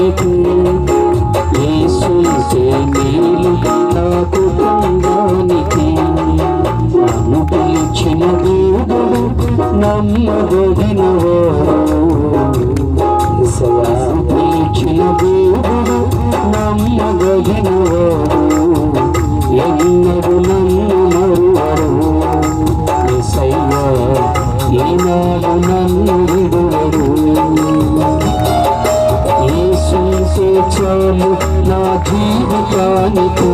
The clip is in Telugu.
జీవితానికి యేసుంటే మేలు నా కుటుంబానికి నన్ను పిలిచిన దేవుడు నమ్మదగినవాడు యేసయ్యా పిలిచిన దేవుడు నమ్మదగినవాడు ఎన్నడూ నన్ను మరువడు యేసయ్యా ఈనాడు నన్ను విడువడు యేసుంటే చాలు నా జీవితానికి